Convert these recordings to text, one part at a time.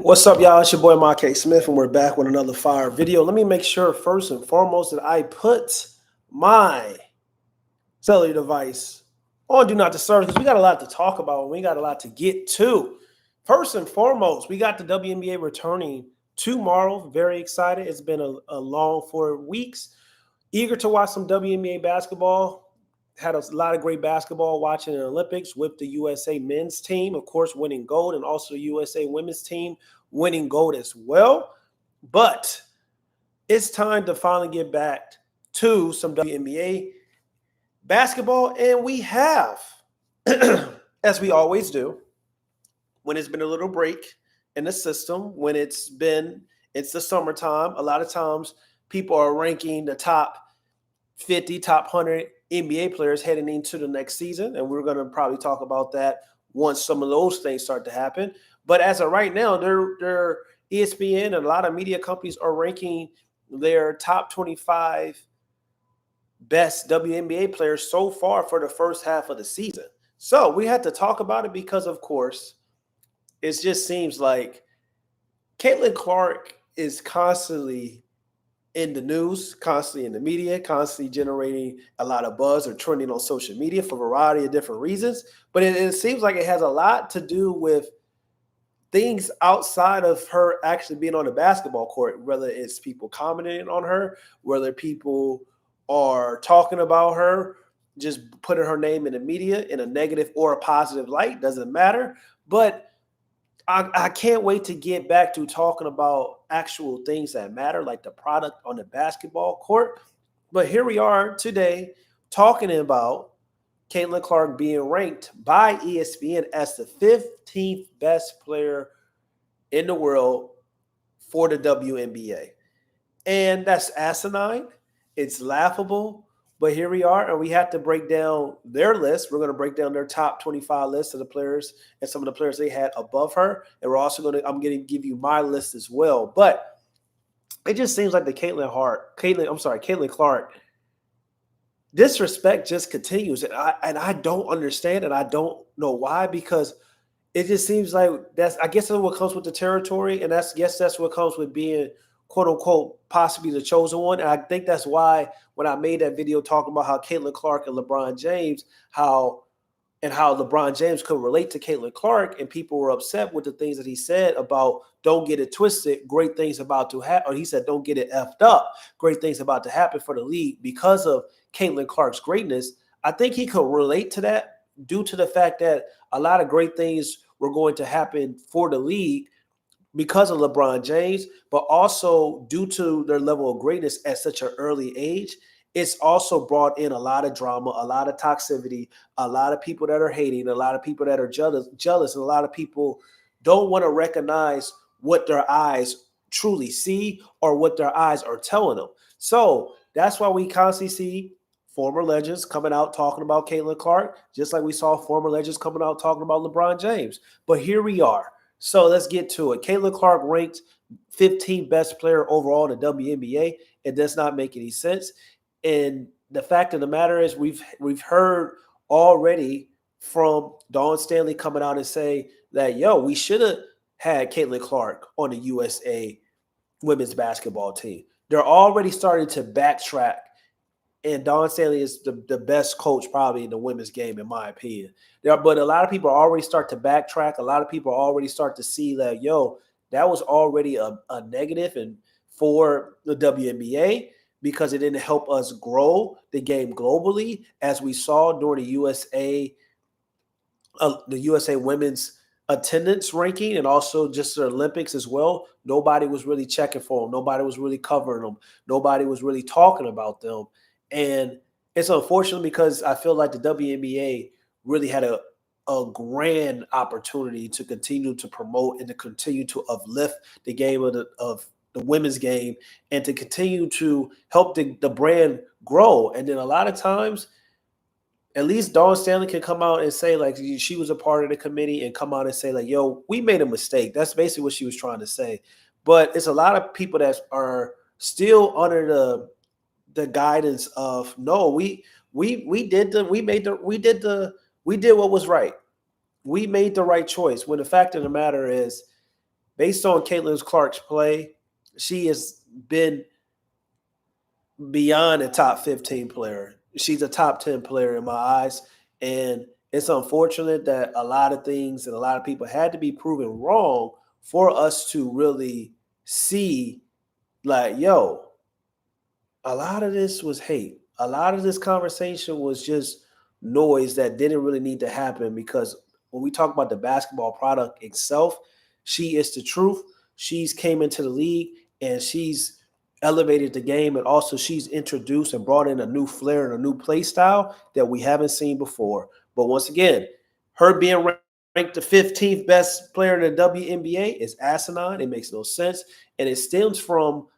What's up, y'all? It's your boy, Mark Smith, and we're back with another fire video. Let me make sure first and foremost that I put my cellular device on Do Not Disturb because we got a lot to talk about and we got a lot to get to. First and foremost, we got the WNBA returning tomorrow. Very excited. It's been a long 4 weeks. Eager to watch some WNBA basketball. Had a lot of great basketball watching the Olympics with the USA men's team, of course, winning gold, and also the USA women's team winning gold as well. But it's time to finally get back to some WNBA basketball, and we have, as we always do, when it's been a little break in the system, when it's the summertime, a lot of times people are ranking the top 50, top 100 NBA players heading into the next season, and we're going to probably talk about that once some of those things start to happen. But as of right now, they're ESPN and a lot of media companies are ranking their top 25 best WNBA players so far for the first half of the season. So we had to talk about it because, of course, it just seems like CaitlinClark is constantly in the news, constantly in the media, constantly generating a lot of buzz or trending on social media for a variety of different reasons. But it seems like it has a lot to do with things outside of her actually being on the basketball court, whether it's people commenting on her, whether people are talking about her, just putting her name in the media in a negative or a positive light, doesn't matter. But I can't wait to get back to talking about actual things that matter, like the product on the basketball court. But here we are today talking about CaitlinClark being ranked by ESPN as the 15th best player in the world for the WNBA. And that's asinine. It's laughable. But here we are, and we have to break down their list. We're going to break down their top 25 list of the players and some of the players they had above her. And I'm going to give you my list as well. But it just seems like the CaitlinClark disrespect just continues. And I don't understand, and I don't know why, because it just seems like that's what comes with the territory. And that's what comes with being, quote unquote, possibly the chosen one. And I think that's why when I made that video talking about how CaitlinClark and LeBron James, how LeBron James could relate to CaitlinClark, and people were upset with the things that he said about don't get it twisted, great things about to happen. Or he said, don't get it effed up, great things about to happen for the league because of CaitlinClark's greatness. I think he could relate to that due to the fact that a lot of great things were going to happen for the league because of LeBron James, but also due to their level of greatness at such an early age. It's also brought in a lot of drama, a lot of toxicity, a lot of people that are hating, a lot of people that are jealous, and a lot of people don't want to recognize what their eyes truly see or what their eyes are telling them. So that's why we constantly see former legends coming out talking about CaitlinClark, just like we saw former legends coming out talking about LeBron James. But here we are. So let's get to it. CaitlinClark ranked 15th best player overall in the WNBA. It does not make any sense. And the fact of the matter is we've heard already from Dawn Stanley coming out and say that, we should have had CaitlinClark on the USA women's basketball team. They're already starting to backtrack. And Dawn Stanley is the best coach probably in the women's game, in my opinion. But a lot of people already start to backtrack. A lot of people already start to see that, that was already a negative and for the WNBA because it didn't help us grow the game globally, as we saw during the USA women's attendance ranking and also just the Olympics as well. Nobody was really checking for them. Nobody was really covering them. Nobody was really talking about them. And it's unfortunate because I feel like the WNBA really had a grand opportunity to continue to promote and to continue to uplift the game of the women's game and to continue to help the brand grow. And then a lot of times, at least Dawn Stanley can come out and say, like, she was a part of the committee and come out and say, like, we made a mistake. That's basically what she was trying to say. But it's a lot of people that are still under the guidance of, no, we did what was right. We made the right choice. When the fact of the matter is, based on CaitlinClark's play, she has been beyond a top 15 player. She's a top 10 player in my eyes. And it's unfortunate that a lot of things and a lot of people had to be proven wrong for us to really see, like, yo, a lot of this was hate. A lot of this conversation was just noise that didn't really need to happen, because when we talk about the basketball product itself, she is the truth. She's came into the league and she's elevated the game, and also she's introduced and brought in a new flair and a new play style that we haven't seen before. But once again, her being ranked the 15th best player in the WNBA is asinine. It makes no sense. And it stems from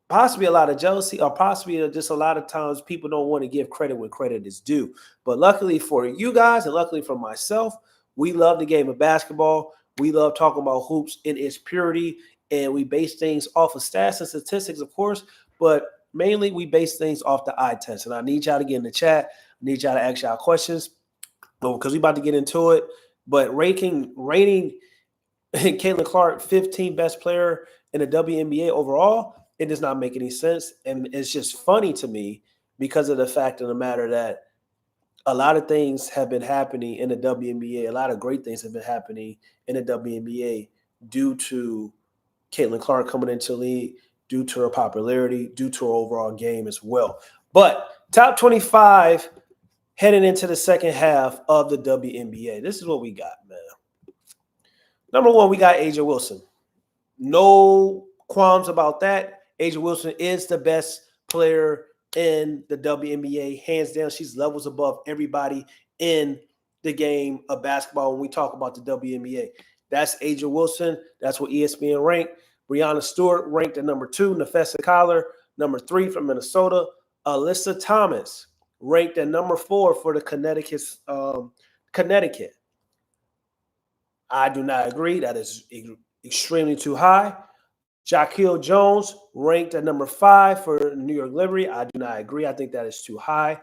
possibly a lot of jealousy, or possibly just a lot of times people don't want to give credit when credit is due. But luckily for you guys, and luckily for myself, we love the game of basketball. We love talking about hoops in its purity, and we base things off of stats and statistics, of course, but mainly we base things off the eye test. And I need y'all to get in the chat. I need y'all to ask y'all questions, because we about to get into it. But rating CaitlinClark 15th best player in the WNBA overall, it does not make any sense. And it's just funny to me because of the fact of the matter that a lot of things have been happening in the WNBA. A lot of great things have been happening in the WNBA due to CaitlinClark coming into the league, due to her popularity, due to her overall game as well. But top 25 heading into the second half of the WNBA. This is what we got, man. Number one, we got A'ja Wilson. No qualms about that. A'ja Wilson is the best player in the WNBA, hands down. She's levels above everybody in the game of basketball when we talk about the WNBA. That's A'ja Wilson. That's what ESPN ranked. Breanna Stewart ranked at number 2. Nafessa Collar, number 3 from Minnesota. Alyssa Thomas ranked at number 4 for the Connecticut. I do not agree. That is extremely too high. Jaquil Jones ranked at number 5 for New York Liberty. I do not agree. I think that is too high.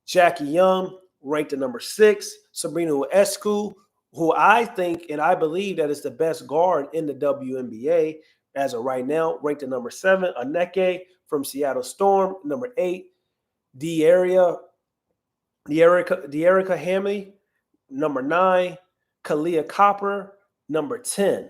Jackie Young ranked at number 6. Sabrina Ionescu, who I think and I believe that is the best guard in the WNBA as of right now, ranked at number 7. Aneke from Seattle Storm, number 8. De'Erica Hamley, number 9. Kalia Copper, number 10.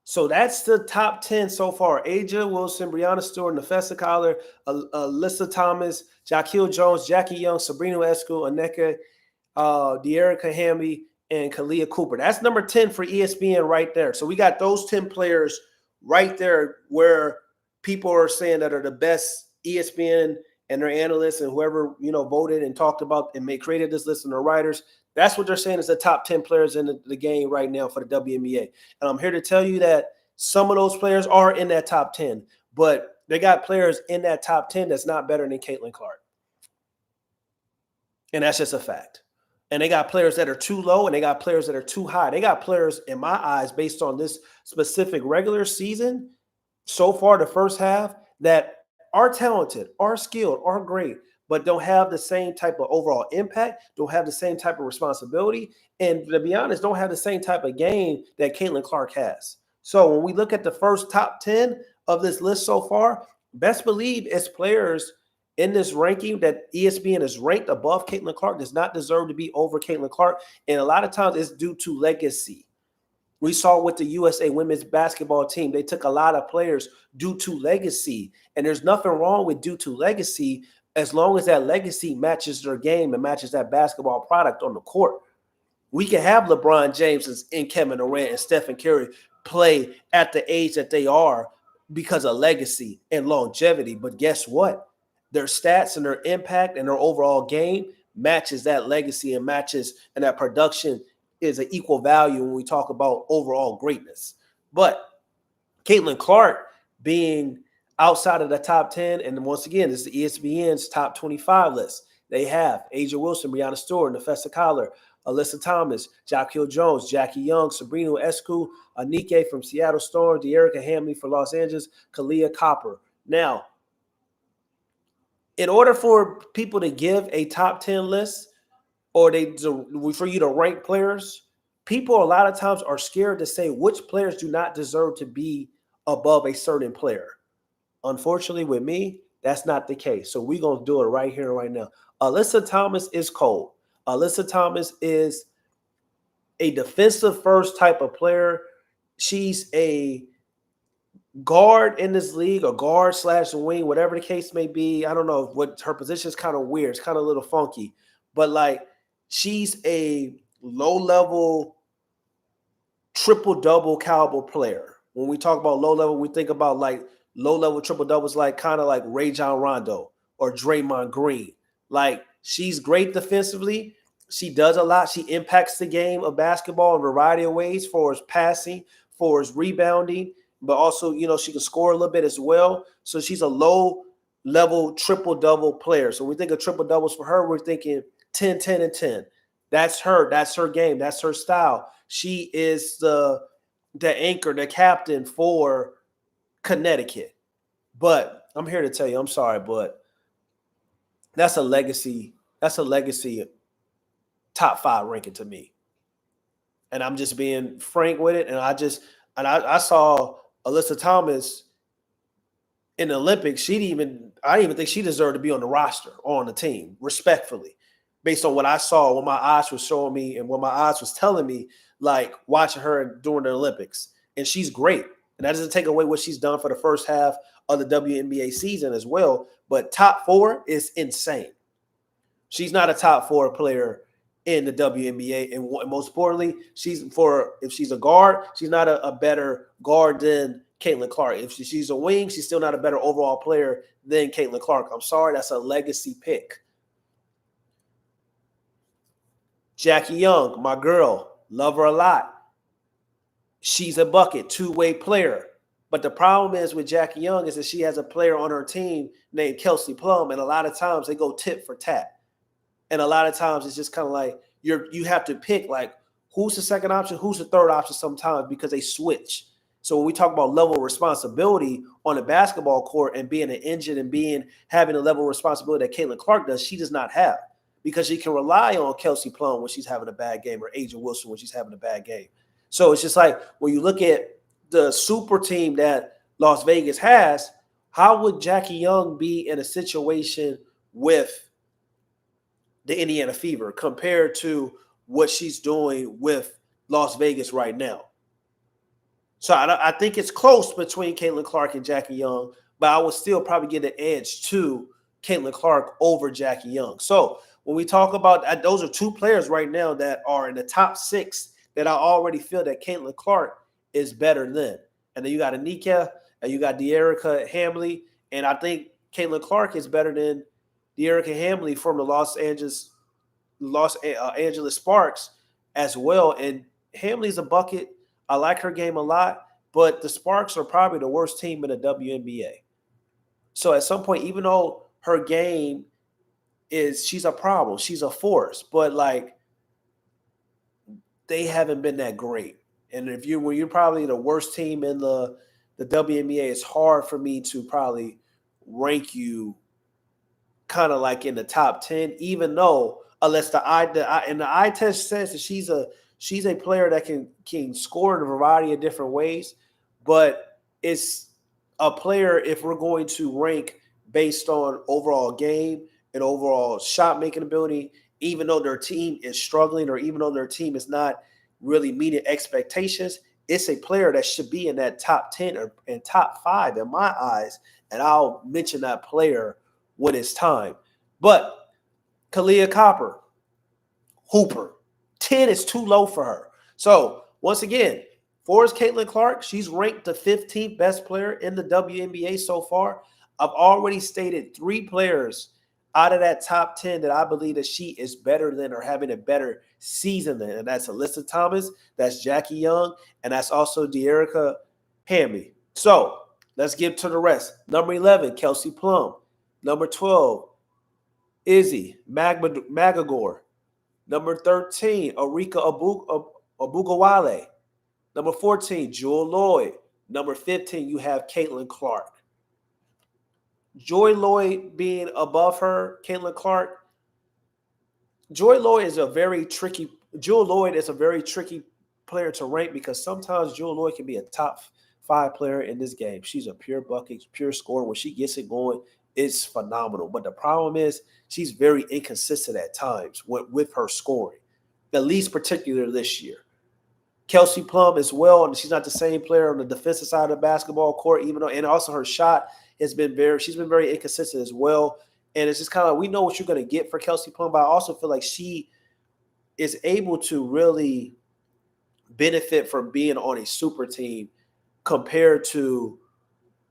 So that's the top 10 so far. A'ja Wilson, Breanna Stewart, Nafessa Collar, Alyssa Thomas, Jaquil Jones, Jackie Young, Sabrina Ionescu, Aneke, De'Erica Hamley, and Kalia Cooper. That's number 10 for ESPN right there. So we got those 10 players right there where people are saying that are the best. ESPN and their analysts and whoever, voted and talked about and created this list and their writers. That's what they're saying is the top 10 players in the game right now for the WNBA. And I'm here to tell you that some of those players are in that top 10, but they got players in that top 10 that's not better than CaitlinClark. And that's just a fact. And they got players that are too low, and they got players that are too high. They got players, in my eyes, based on this specific regular season, so far the first half, that are talented, are skilled, are great, but don't have the same type of overall impact, don't have the same type of responsibility, and to be honest, don't have the same type of game that CaitlinClark has. So when we look at the first top 10 of this list so far, best believe it's players in this ranking that ESPN is ranked above CaitlinClark does not deserve to be over CaitlinClark, and a lot of times it's due to legacy. We saw with the USA women's basketball team, they took a lot of players due to legacy, and there's nothing wrong with due to legacy as long as that legacy matches their game and matches that basketball product on the court. We can have LeBron James and Kevin Durant and Stephen Curry play at the age that they are because of legacy and longevity, but guess what? Their stats and their impact and their overall game matches that legacy and matches, and that production is an equal value when we talk about overall greatness. But CaitlinClark being outside of the top 10, and once again, this is ESPN's top 25 list. They have A'ja Wilson, Breanna Stewart, Nafessa Collar, Alyssa Thomas, Jaquil Jones, Jackie Young, Sabrina Ionescu, Aneke from Seattle Storm, De'Erica Hamley for Los Angeles, Kalia Copper. Now, in order for people to give a top 10 list, or for you to rank players, people a lot of times are scared to say which players do not deserve to be above a certain player. Unfortunately, with me, that's not the case. So we're going to do it right here, right now. Alyssa Thomas is cold. Alyssa Thomas is a defensive first type of player. She's a guard in this league, or guard slash wing, whatever the case may be. I don't know what her position is. Kind of weird. It's kind of a little funky, but like she's a low level triple double caliber player. When we talk about low level, we think about like low level triple doubles, like kind of like Rajon Rondo or Draymond Green. Like she's great defensively. She does a lot. She impacts the game of basketball in a variety of ways, for as passing, for as rebounding, but also, she can score a little bit as well. So she's a low level triple double player. So when we think of triple doubles for her, we're thinking 10, 10, and 10. That's her. That's her game. That's her style. She is the anchor, the captain for Connecticut. But I'm here to tell you, I'm sorry, but that's a legacy. That's a legacy top 5 ranking to me. And I'm just being frank with it. And I saw Alyssa Thomas in the Olympics. I didn't even think she deserved to be on the roster or on the team, respectfully, based on what I saw, what my eyes were showing me, and what my eyes was telling me, like watching her during the Olympics. And she's great. And that doesn't take away what she's done for the first half of the WNBA season as well. But top 4 is insane. She's not a top 4 player in the WNBA. And most importantly, if she's a guard, she's not a better guard than CaitlinClark. If she's a wing, she's still not a better overall player than CaitlinClark. I'm sorry, that's a legacy pick. Jackie Young, my girl, love her a lot. She's a bucket, two-way player. But the problem is with Jackie Young is that she has a player on her team named Kelsey Plum, and a lot of times they go tit for tat. And a lot of times it's just kind of like you have to pick, like, who's the second option, who's the third option sometimes, because they switch. So when we talk about level of responsibility on the basketball court and being an engine and having a level of responsibility that CaitlinClark does, she does not have, because she can rely on Kelsey Plum when she's having a bad game, or Aja Wilson when she's having a bad game. So it's just like when you look at the super team that Las Vegas has, how would Jackie Young be in a situation with the Indiana Fever compared to what she's doing with Las Vegas right now? So I think it's close between CaitlinClark and Jackie Young, but I would still probably give an edge to CaitlinClark over Jackie Young. So when we talk about those are 2 players right now that are in the top 6 that I already feel that CaitlinClark is better than. And then you got Anika, and you got De'Erica Hamley, and I think CaitlinClark is better than De'Erica Hamley from the Los Angeles Sparks as well. And Hamley's a bucket. I like her game a lot, but the Sparks are probably the worst team in the WNBA. So at some point, even though her game she's a problem, she's a force, but like they haven't been that great. And when you're probably the worst team in the WNBA, it's hard for me to probably rank you kind of like in the top 10, even though unless the eye test says that she's a player that can score in a variety of different ways, but it's a player, if we're going to rank based on overall game and overall shot making ability, even though their team is struggling or even though their team is not really meeting expectations, it's a player that should be in that top 10 or in top 5 in my eyes. And I'll mention that player when it's time. But Kalia Copper, Hooper, 10 is too low for her. So once again, for CaitlinClark, she's ranked the 15th best player in the WNBA so far. I've already stated 3 players out of that top 10 that I believe that she is better than or having a better season than. And that's Alyssa Thomas, that's Jackie Young, and that's also De'Erica Hamley. So let's get to the rest. Number 11, Kelsey Plum. Number 12, Izzy Magagor. Number 13, Arika Abugawale. Number 14, Jewel Lloyd. Number 15, you have CaitlinClark. Joy Lloyd being above her, CaitlinClark. Jewel Lloyd is a very tricky player to rank because sometimes Jewel Lloyd can be a top 5 player in this game. She's a pure bucket, pure scorer. When she gets it going, it's phenomenal. But the problem is she's very inconsistent at times with her scoring, at least particular this year. Kelsey Plum as well, and she's not the same player on the defensive side of the basketball court, even though, and also her shot she's been very inconsistent as well. And it's just kind of, we know what you're going to get for Kelsey Plum, but I also feel like she is able to really benefit from being on a super team compared to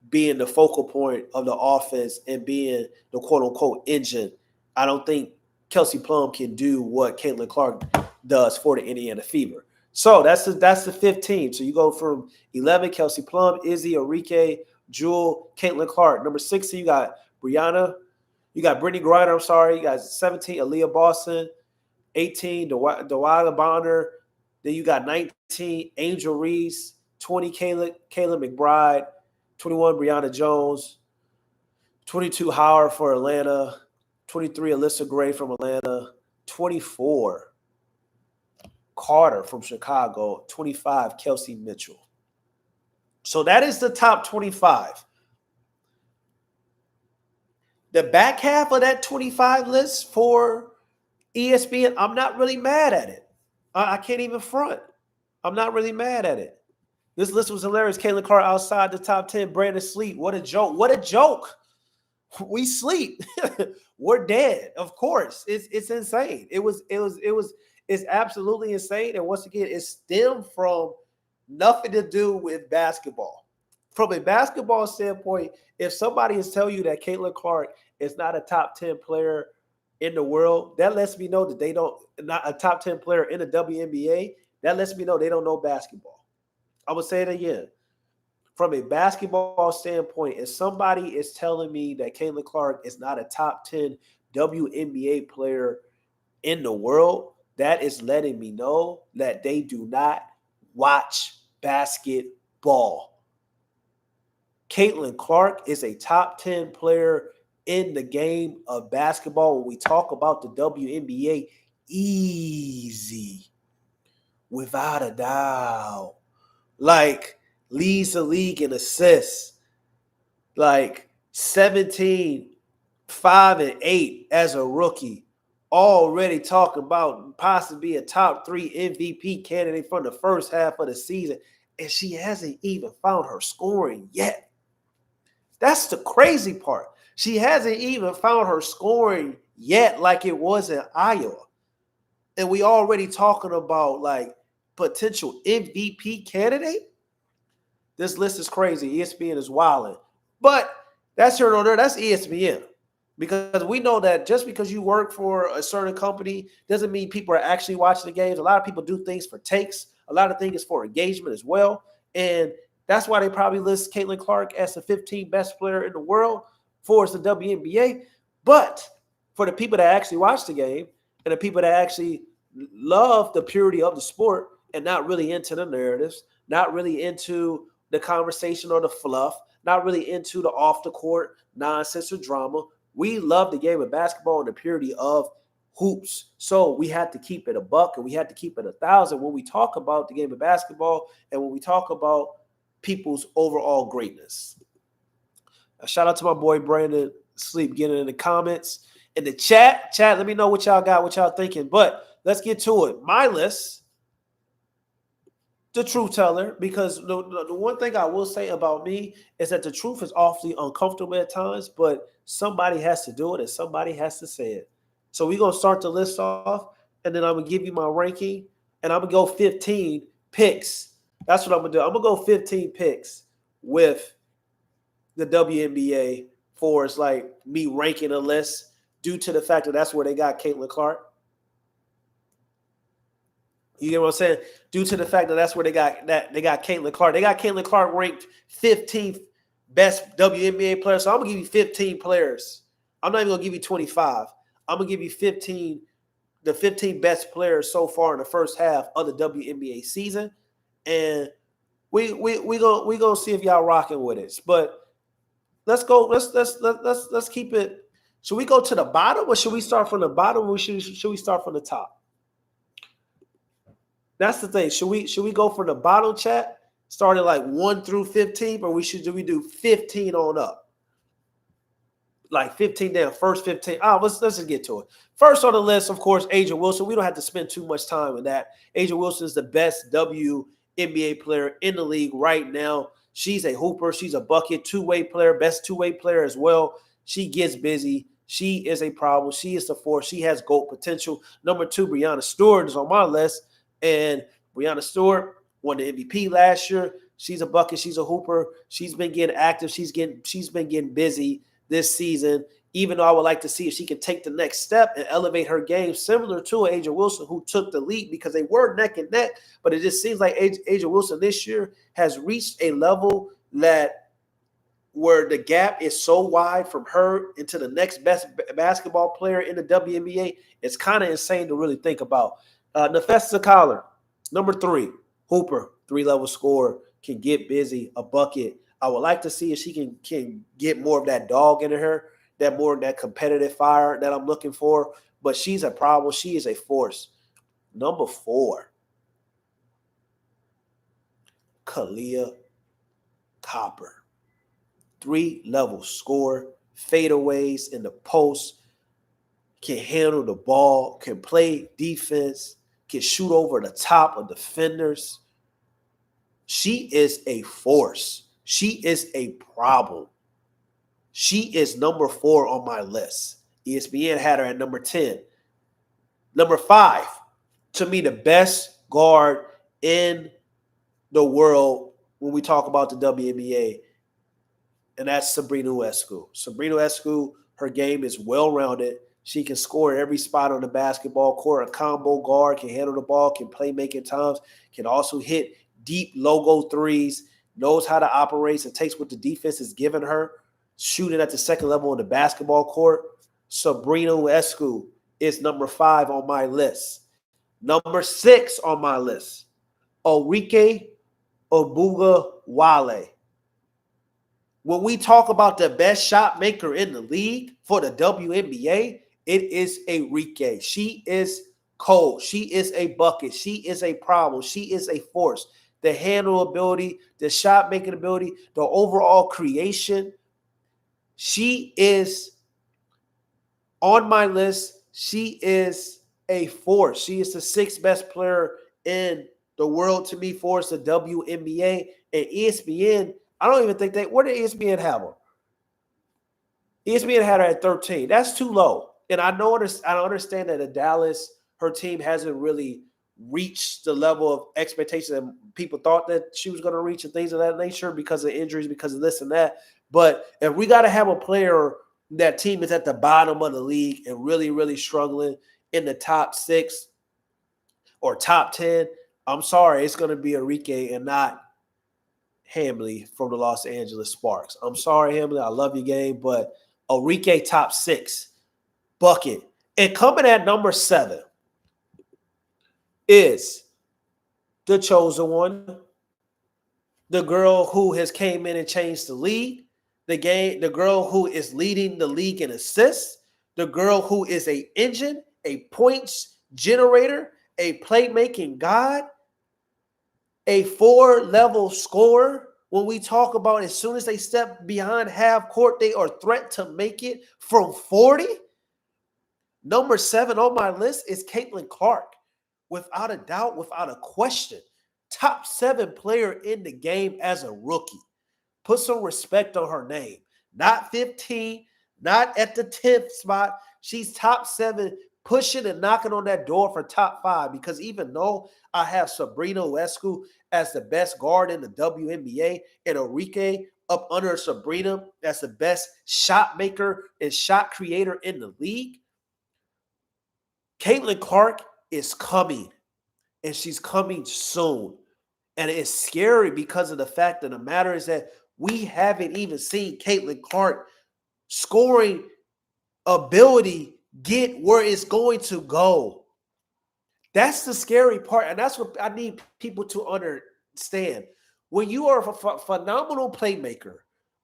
being the focal point of the offense and being the quote-unquote engine. I don't think Kelsey Plum can do what CaitlinClark does for the Indiana Fever. So that's the 15. So you go from 11, Kelsey Plum, Izzy, Arike, Jewel, CaitlinClark. Number 16, you got Brianna. You got Brittany Griner, I'm sorry. You got 17, Aaliyah Boston. 18, Dewada Bonner. Then you got 19, Angel Reese. 20, Kayla McBride. 21, Brianna Jones. 22, Howard for Atlanta. 23, Alyssa Gray from Atlanta. 24, Carter from Chicago. 25, Kelsey Mitchell. So that is the top 25. The back half of that 25 list for ESPN, I'm not really mad at it. I can't even front. I'm not really mad at it. This list was hilarious. CaitlinClark outside the top 10. Brandon sleep. What a joke. What a joke. We sleep. We're dead. Of course. It's insane. It's absolutely insane. And once again, it stemmed from nothing to do with basketball. From a basketball standpoint, if somebody is telling you that CaitlinClark is not a top 10 player in the world, that lets me know that they don't, not a top 10 player in the WNBA, that lets me know they don't know basketball. I'm going to say it again. From a basketball standpoint, if somebody is telling me that CaitlinClark is not a top 10 WNBA player in the world, that is letting me know that they do not watch basketball. CaitlinClark is a top 10 player in the game of basketball. When we talk about the WNBA, easy, without a doubt. Like, leads the league in assists. Like, 17, 5, and 8 as a rookie. Already talking about possibly a top 3 MVP candidate from the first half of the season. And she hasn't even found her scoring yet. That's the crazy part. She hasn't even found her scoring yet like it was in Iowa. And we already talking about like potential MVP candidate. This list is crazy. ESPN is wilding. But that's here or there. That's ESPN. Because we know that just because you work for a certain company doesn't mean people are actually watching the games. A lot of people do things for takes. A lot of things for engagement as well. And that's why they probably list CaitlinClark as the 15th best player in the world for the WNBA. But for the people that actually watch the game and the people that actually love the purity of the sport and not really into the narratives, not really into the conversation or the fluff, not really into the off-the-court nonsense or drama, we love the game of basketball and the purity of hoops. So we had to keep it a buck and we had to keep it 1,000 when we talk about the game of basketball and when we talk about people's overall greatness. A shout out to my boy Brandon Sleep getting in the comments. In the chat, let me know what y'all got, what y'all thinking. But let's get to it. My list, the truth teller, because the one thing I will say about me is that the truth is awfully uncomfortable at times, but somebody has to do it and somebody has to say it. So we're going to start the list off, and then I'm going to give you my ranking, and I'm going to go 15 picks. That's what I'm going to do. I'm going to go 15 picks with the WNBA for it's like me ranking a list due to the fact that that's where they got CaitlinClark. You get what I'm saying? Due to the fact that that's where they got CaitlinClark. They got CaitlinClark ranked 15th best WNBA player. So I'm going to give you 15 players. I'm not even going to give you 25. I'm going to give you 15, the 15 best players so far in the first half of the WNBA season. And we gonna see if y'all rocking with it. But let's go. Let's keep it. Should we go to the bottom or should we start from the bottom or should we start from the top? That's the thing. Should we go for the bottom chat, starting like 1 through 15, or do we do 15 on up? Like 15 down, first 15. Let's just get to it. First on the list, of course, A'ja Wilson. We don't have to spend too much time on that. A'ja Wilson is the best WNBA player in the league right now. She's a hooper. She's a bucket, two-way player, best two-way player as well. She gets busy. She is a problem. She is the force. She has GOAT potential. Number 2, Breanna Stewart is on my list. And Breanna Stewart won the MVP last year. She's a bucket. She's a hooper. She's been getting active. She's been getting busy this season, even though I would like to see if she can take the next step and elevate her game, similar to A'ja Wilson, who took the lead because they were neck and neck. But it just seems like A'ja Wilson this year has reached a level where the gap is so wide from her into the next best basketball player in the WNBA. It's kind of insane to really think about. Nafessa Collar, number 3, hooper, 3-level scorer, can get busy, a bucket. I would like to see if she can get more of that dog in her, that competitive fire that I'm looking for. But she's a problem. She is a force. Number 4, Kahleah Copper. 3-level scorer, fadeaways in the post, can handle the ball, can play defense, can shoot over the top of defenders. She is a force. She is a problem. She is number 4 on my list. ESPN had her at number 10. Number 5, to me, the best guard in the world when we talk about the WNBA, and that's Sabrina Ionescu. Sabrina Ionescu, her game is well-rounded. She can score every spot on the basketball court, a combo guard, can handle the ball, can play making times, can also hit deep logo threes, knows how to operate and takes what the defense is giving her, shooting at the second level on the basketball court. Sabrina Ionescu is number 5 on my list. Number 6 on my list, Arike Ogunbowale. When we talk about the best shot maker in the league for the WNBA, it is Arike. She is cold. She is a bucket. She is a problem. She is a force. The handle ability, the shot making ability, the overall creation. She is on my list. She is a force. She is the 6th best player in the world to me for the WNBA. And ESPN, I don't even think where did ESPN have her? ESPN had her at 13. That's too low. And I understand that in Dallas, her team hasn't really reached the level of expectation that people thought that she was going to reach and things of that nature because of injuries, because of this and that. But if we got to have a player, that team is at the bottom of the league and really, really struggling in the top 6 or top 10, I'm sorry, it's going to be Arike and not Hamley from the Los Angeles Sparks. I'm sorry, Hamley. I love your game, but Arike top 6, bucket. And coming at number 7 is the chosen one, the girl who has came in and changed the league, the girl who is leading the league in assists, the girl who is an engine, a points generator, a playmaking god, a 4-level scorer. When we talk about as soon as they step behind half court, they are a threat to make it from 40. Number 7 on my list is CaitlinClark. Without a doubt, without a question. Top 7 player in the game as a rookie. Put some respect on her name. Not 15, not at the 10th spot. She's top 7, pushing and knocking on that door for top 5. Because even though I have Sabrina Ionescu as the best guard in the WNBA and Arike up under Sabrina as the best shot maker and shot creator in the league, CaitlinClark is coming, and she's coming soon. And it's scary because of the fact of the matter is that we haven't even seen CaitlinClark scoring ability get where it's going to go. That's the scary part, and that's what I need people to understand. When you are a phenomenal playmaker,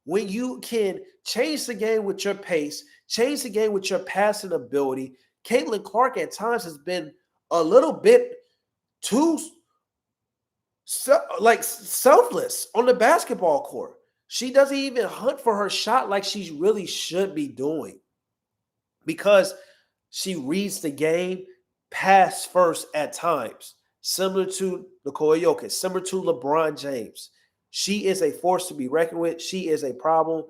when you can change the game with your pace, change the game with your passing ability, CaitlinClark at times has been a little bit too So, like selfless on the basketball court. She doesn't even hunt for her shot like she really should be doing because she reads the game pass first at times, similar to Nikola Jokic, similar to LeBron James. She is a force to be reckoned with. She is a problem.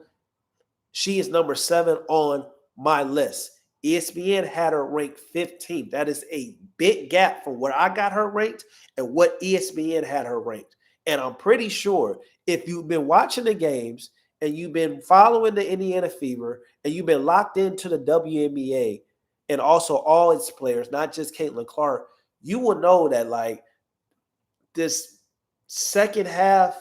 She is number 7 on my list. ESPN had her ranked 15th. That is a big gap from where I got her ranked and what ESPN had her ranked. And I'm pretty sure if you've been watching the games and you've been following the Indiana Fever and you've been locked into the WNBA and also all its players, not just CaitlinClark, you will know that like this second half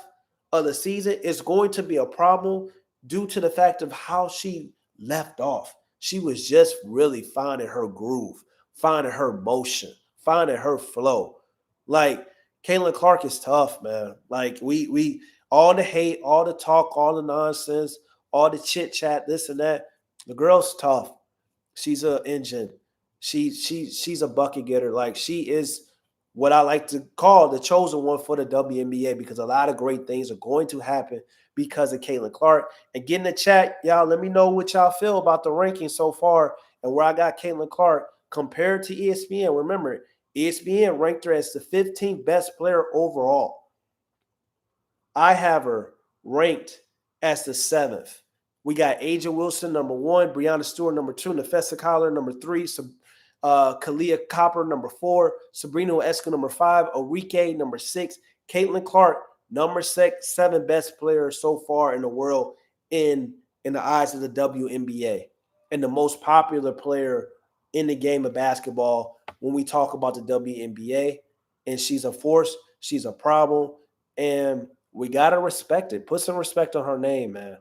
of the season is going to be a problem due to the fact of how she left off. She was just really finding her groove, finding her motion, finding her flow. Like CaitlinClark is tough, man. Like we all the hate, all the talk, all the nonsense, all the chit chat, this and that. The girl's tough. She's an engine. She's a bucket getter. Like she is what I like to call the chosen one for the WNBA because a lot of great things are going to happen because of CaitlinClark. And get in the chat, y'all, let me know what y'all feel about the ranking so far and where I got CaitlinClark compared to ESPN. Remember, ESPN ranked her as the 15th best player overall. I have her ranked as the 7th. We got Aja Wilson, number 1, Breanna Stewart, number 2, Nefessa Collar, number 3, Kalia Copper, number 4, Sabrina Esco, number 5, Orike, number 6, CaitlinClark, number 6, 7 best players so far in the world in the eyes of the WNBA, and the most popular player in the game of basketball when we talk about the WNBA. And she's a force, she's a problem, and we got to respect it. Put some respect on her name, man.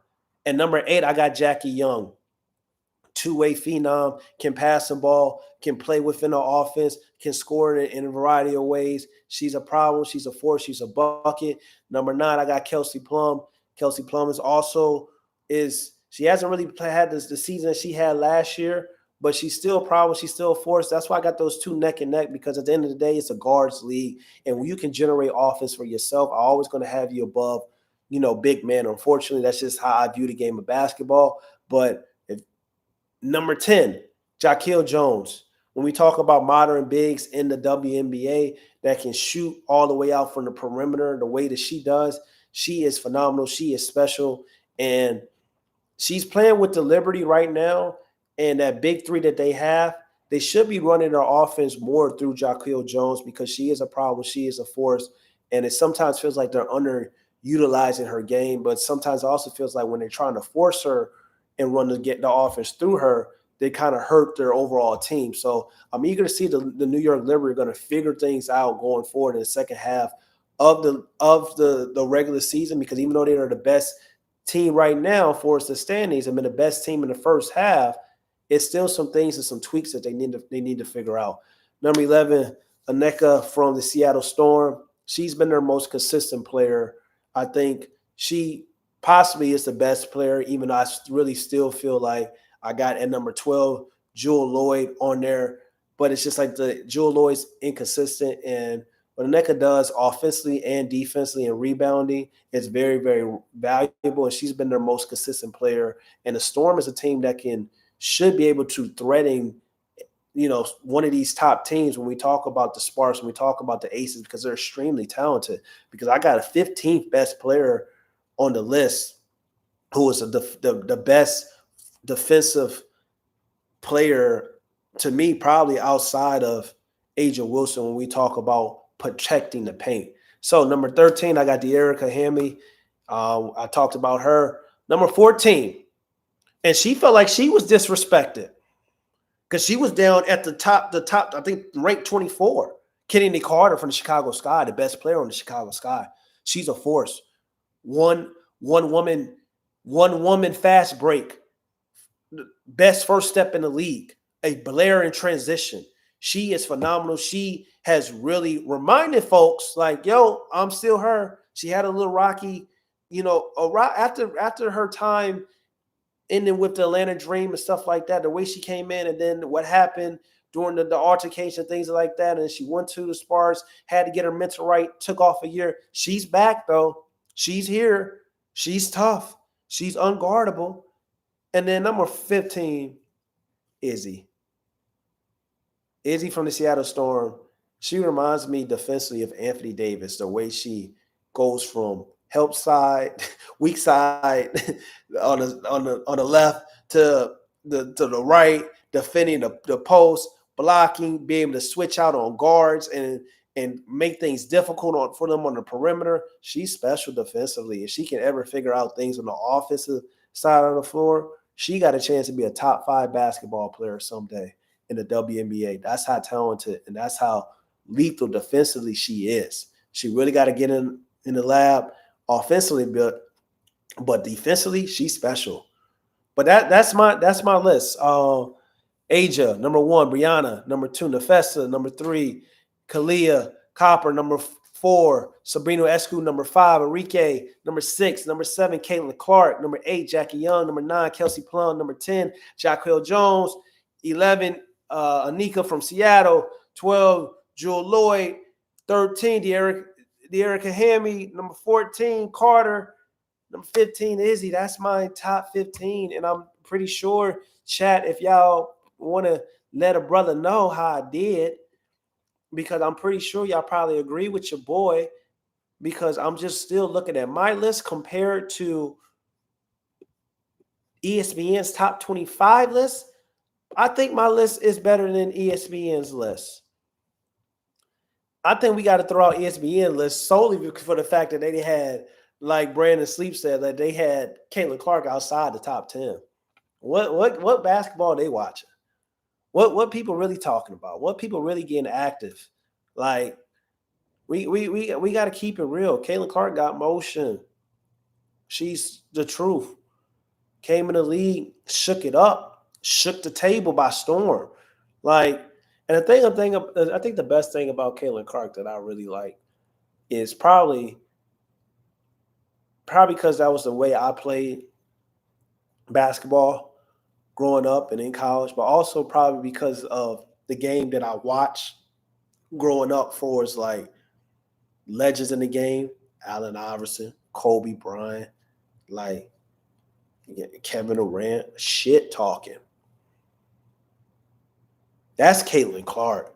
And number 8, I got Jackie Young. Two-way phenom, can pass the ball, can play within the offense, can score in a variety of ways. She's a problem. She's a force. She's a bucket. Number 9, I got Kelsey Plum. Kelsey Plum she hasn't really had the season that she had last year, but she's still a problem. She's still a force. That's why I got those two neck and neck because at the end of the day, it's a guards league. And when you can generate offense for yourself, I'm always going to have you above, big men. Unfortunately, that's just how I view the game of basketball. But number 10, Jaquil Jones. When we talk about modern bigs in the WNBA that can shoot all the way out from the perimeter the way that she does, she is phenomenal. She is special. And she's playing with the Liberty right now. And that big three that they have, they should be running their offense more through Jaquil Jones because she is a problem. She is a force. And it sometimes feels like they're underutilizing her game. But sometimes it also feels like when they're trying to force her and get the offense through her, they kind of hurt their overall team. So I'm eager to see the New York Liberty going to figure things out going forward in the second half of the regular season because even though they are the best team right now for the standings and been the best team in the first half, it's still some things and some tweaks that they need to figure out. Number 11, Aneka from the Seattle Storm. She's been their most consistent player. I think she possibly is the best player, even though I really still feel like I got at number 12, Jewel Lloyd on there. But it's just like the Jewel Lloyd's inconsistent. And what Aneka does offensively and defensively and rebounding is very, very valuable. And she's been their most consistent player. And the Storm is a team that should be able to threaten, one of these top teams when we talk about the Sparks, when we talk about the Aces, because they're extremely talented. Because I got a 15th best player on the list who is the best defensive player to me, probably outside of Aja Wilson when we talk about protecting the paint. So number 13, I got De'Erica Hammy. I talked about her. Number 14, and she felt like she was disrespected because she was down at the top, I think, ranked 24. Kennedy Carter from the Chicago Sky, the best player on the Chicago Sky. She's a force. One woman fast break. Best first step in the league. A Blair in transition. She is phenomenal. She has really reminded folks like, yo, I'm still her. She had a little rocky, after her time ending with the Atlanta Dream and stuff like that, the way she came in and then what happened during the altercation, things like that. And she went to the spars, had to get her mental right, took off a year. She's back, though. She's here. She's tough. She's unguardable. And then number 15, Izzy. Izzy from the Seattle Storm. She reminds me defensively of Anthony Davis, the way she goes from help side, weak side on the left to the right, defending the post, blocking, being able to switch out on guards and make things difficult for them on the perimeter. She's special defensively. If she can ever figure out things on the offensive side of the floor, she got a chance to be a top 5 basketball player someday in the WNBA. That's how talented and that's how lethal defensively she is. She really got to get in the lab offensively, but defensively, she's special. But that's my list. Aja, number 1, Brianna, number 2, Nefessa, number 3, Kalia Copper, number 4, Sabrina Escu, number 5, Enrique, number 6, number 7, CaitlinClark, number 8, Jackie Young, number 9, Kelsey Plum, number 10, Jaquel Jones, 11, Anika from Seattle, 12, Jewel Lloyd, 13, De'Erica Hammy, number 14, Carter, number 15, Izzy. That's my top 15. And I'm pretty sure, chat, if y'all want to let a brother know how I did, because I'm pretty sure y'all probably agree with your boy, because I'm just still looking at my list compared to ESPN's top 25 list. I think my list is better than ESPN's list. I think we got to throw out ESPN list solely for the fact that they had, like Brandon Sleep said, that they had CaitlinClark outside the top 10. What basketball are they watching? What people really talking about? What people really getting active? Like we got to keep it real. CaitlinClark got motion. She's the truth. Came in the league, shook it up, shook the table by storm. Like, and I think the best thing about CaitlinClark that I really like is probably because that was the way I played basketball growing up and in college, but also probably because of the game that I watched growing up for is like legends in the game, Allen Iverson, Kobe Bryant, like Kevin Durant, shit talking. That's CaitlinClark.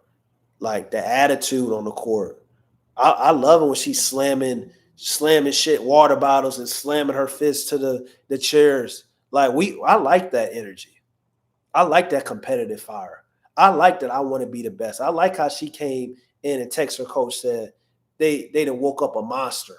Like the attitude on the court. I love it when she's slamming shit, water bottles, and slamming her fists to the chairs. Like I like that energy. I like that competitive fire. I like that I want to be the best. I like how she came in and texted her coach, said they done woke up a monster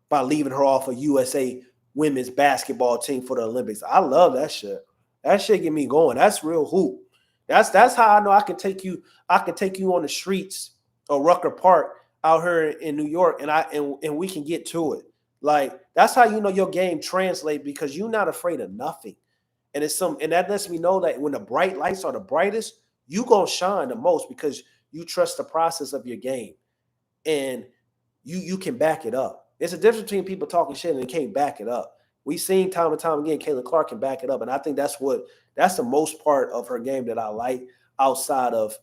by leaving her off a USA women's basketball team for the Olympics. I love that shit. That shit get me going. That's real hoop. That's how I know I can take you on the streets of Rucker Park out here in New York, and we can get to it. Like that's how you know your game translates, because you're not afraid of nothing. And that lets me know that when the bright lights are the brightest, you gonna shine the most because you trust the process of your game, and you can back it up. It's a difference between people talking shit and can't back it up. We've seen time and time again, CaitlinClark can back it up, and I think that's the most part of her game that I like outside of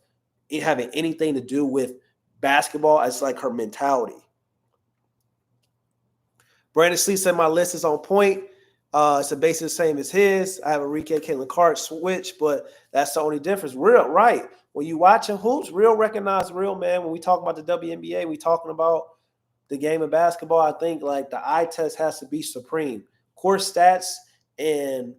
it having anything to do with basketball. It's like her mentality. Brandon Sleep said my list is on point. It's basically the same as his. I have Enrique, CaitlinClark switch, but that's the only difference. Real, right. When you watching hoops, real recognize real, man. When we talk about the WNBA, we talking about the game of basketball. I think like the eye test has to be supreme. Core stats and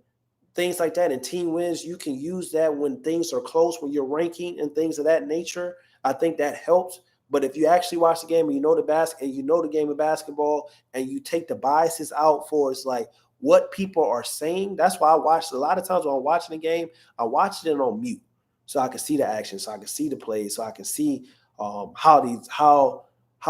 things like that and team wins, you can use that when things are close, when you're ranking and things of that nature. I think that helps. But if you actually watch the game and you know the game of basketball and you take the biases out for it's like what people are saying, that's why I watch a lot of times when I'm watching the game, I watch it on mute so I can see the action, so I can see the plays, so I can see how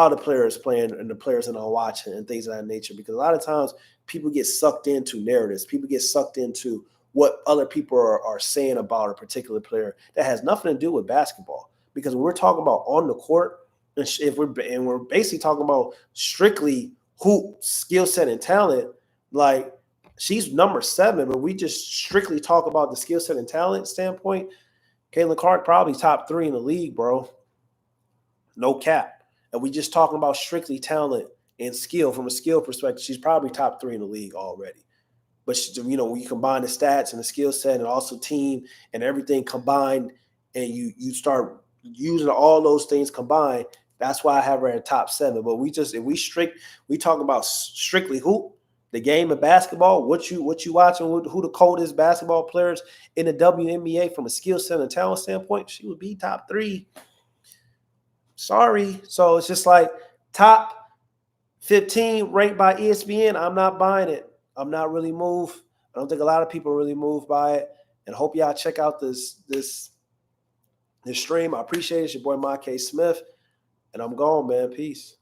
the players playing and the players that I'm watching and things of that nature. Because a lot of times people get sucked into narratives. People get sucked into what other people are saying about a particular player that has nothing to do with basketball. Because when we're talking about on the court, and we're basically talking about strictly hoop skill set and talent, like she's number 7, but we just strictly talk about the skill set and talent standpoint. CaitlinClark probably top 3 in the league, bro. No cap. And we just talking about strictly talent and skill. From a skill perspective, she's probably top 3 in the league already. But she, you know, when you combine the stats and the skill set and also team and everything combined, and you start using all those things combined, that's why I have her at top 7. But we talk about strictly hoop, the game of basketball, what you watching, who the coldest basketball players in the WNBA from a skill set and talent standpoint, she would be top 3. Sorry. So it's just like top 15 ranked by ESPN. I'm not buying it. I'm not really moved. I don't think a lot of people are really moved by it. And hope y'all check out this stream. I appreciate it. It's your boy, Cait Smith. And I'm gone, man. Peace.